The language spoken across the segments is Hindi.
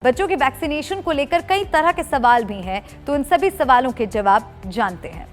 बच्चों के वैक्सीनेशन को लेकर कई तरह के सवाल भी हैं, तो इन सभी सवालों के जवाब जानते हैं।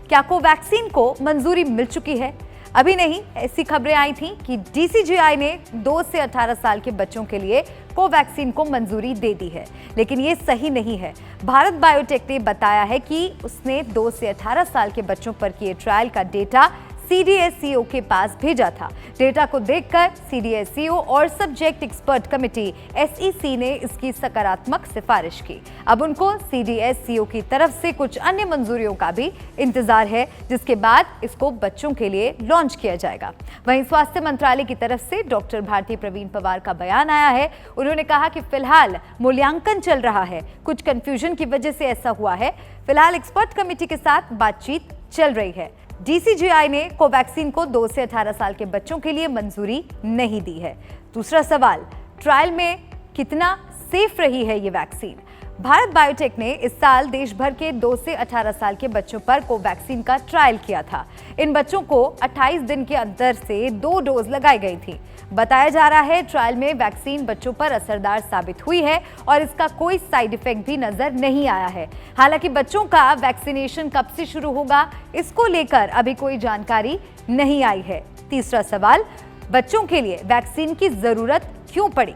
क्या कोवैक्सीन को मंजूरी मिल चुकी है? अभी नहीं, ऐसी खबरें आई थीं कि DCGI ने 2 से 18 साल के बच्चों के लिए कोवैक्सीन को मंजूरी दे दी है, लेकिन ये सही नहीं है। भारत बायोटेक ने बताया है कि उसने 2 से 18 साल के बच्चों पर किए ट्रायल का डेटा CDSCO के पास भेजा था। डेटा को देखकर CDSCO और सब्जेक्ट एक्सपर्ट कमेटी SEC ने इसकी सकारात्मक सिफारिश की। अब उनको CDSCO की तरफ से कुछ अन्य मंजूरियों का भी इंतजार है, जिसके बाद इसको बच्चों के लिए लॉन्च किया जाएगा। वहीं स्वास्थ्य मंत्रालय की तरफ से डॉक्टर भारती प्रवीण पवार का बयान आया है। उन्होंने कहा कि फिलहाल मूल्यांकन चल रहा है, कुछ कंफ्यूजन की वजह से ऐसा हुआ है। फिलहाल एक्सपर्ट कमेटी के साथ बातचीत चल रही है। DCGI ने कोवैक्सीन को 2 से 18 साल के बच्चों के लिए मंजूरी नहीं दी है। दूसरा सवाल, ट्रायल में कितना सेफ रही है ये वैक्सीन? भारत बायोटेक ने इस साल देश भर के 2 से 18 साल के बच्चों पर कोवैक्सीन का ट्रायल किया था। इन बच्चों को 28 दिन के अंतर से 2 डोज लगाई गई थी। बताया जा रहा है ट्रायल में वैक्सीन बच्चों पर असरदार साबित हुई है और इसका कोई साइड इफेक्ट भी नजर नहीं आया है। हालांकि बच्चों का वैक्सीनेशन कब से शुरू होगा, इसको लेकर अभी कोई जानकारी नहीं आई है। तीसरा सवाल, बच्चों के लिए वैक्सीन की जरूरत क्यों पड़ी?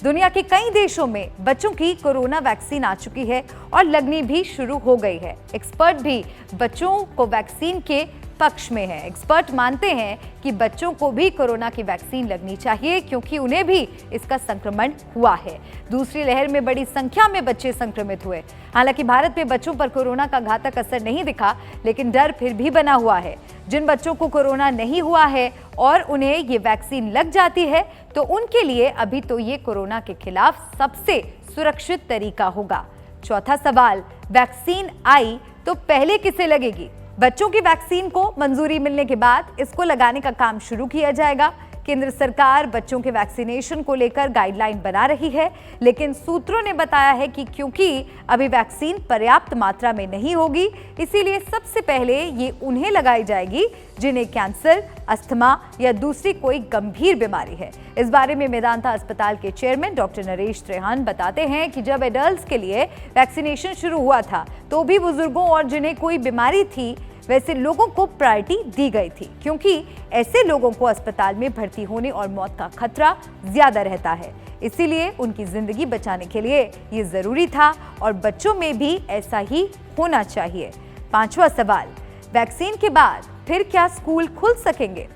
दुनिया के कई देशों में बच्चों की कोरोना वैक्सीन आ चुकी है और लगनी भी शुरू हो गई है। एक्सपर्ट भी बच्चों को वैक्सीन के पक्ष में है। एक्सपर्ट मानते हैं कि बच्चों को भी कोरोना की वैक्सीन लगनी चाहिए, क्योंकि उन्हें भी इसका संक्रमण हुआ है। दूसरी लहर में बड़ी संख्या में बच्चे संक्रमित हुए। हालांकि भारत में बच्चों पर कोरोना का घातक असर नहीं दिखा, लेकिन डर फिर भी बना हुआ है। जिन बच्चों को कोरोना नहीं हुआ है और उन्हें ये वैक्सीन लग जाती है, तो उनके लिए अभी तो ये कोरोना के खिलाफ सबसे सुरक्षित तरीका होगा। चौथा सवाल, वैक्सीन आई तो पहले किसे लगेगी? बच्चों की वैक्सीन को मंजूरी मिलने के बाद इसको लगाने का काम शुरू किया जाएगा। केंद्र सरकार बच्चों के वैक्सीनेशन को लेकर गाइडलाइन बना रही है, लेकिन सूत्रों ने बताया है कि क्योंकि अभी वैक्सीन पर्याप्त मात्रा में नहीं होगी, इसीलिए सबसे पहले ये उन्हें लगाई जाएगी जिन्हें कैंसर, अस्थमा या दूसरी कोई गंभीर बीमारी है। इस बारे में मेदांता अस्पताल के चेयरमैन डॉक्टर नरेश त्रेहान बताते हैं कि जब एडल्ट्स के लिए वैक्सीनेशन शुरू हुआ था, तो भी बुजुर्गों और जिन्हें कोई बीमारी थी वैसे लोगों को प्रायोरिटी दी गई थी, क्योंकि ऐसे लोगों को अस्पताल में भर्ती होने और मौत का खतरा ज्यादा रहता है। इसीलिए उनकी जिंदगी बचाने के लिए ये जरूरी था और बच्चों में भी ऐसा ही होना चाहिए। पांचवा सवाल, वैक्सीन के बाद फिर क्या स्कूल खुल सकेंगे?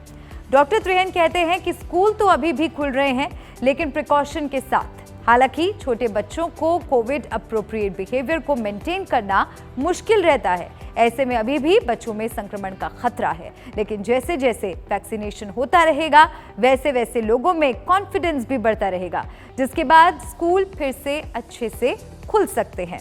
डॉक्टर त्रेहान कहते हैं कि स्कूल तो अभी भी खुल रहे हैं, लेकिन प्रिकॉशन के साथ। हालांकि छोटे बच्चों को कोविड अप्रोप्रिएट बिहेवियर को मेंटेन करना मुश्किल रहता है। ऐसे में अभी भी बच्चों में संक्रमण का खतरा है, लेकिन जैसे जैसे वैक्सीनेशन होता रहेगा, वैसे वैसे लोगों में कॉन्फिडेंस भी बढ़ता रहेगा, जिसके बाद स्कूल फिर से अच्छे से खुल सकते हैं।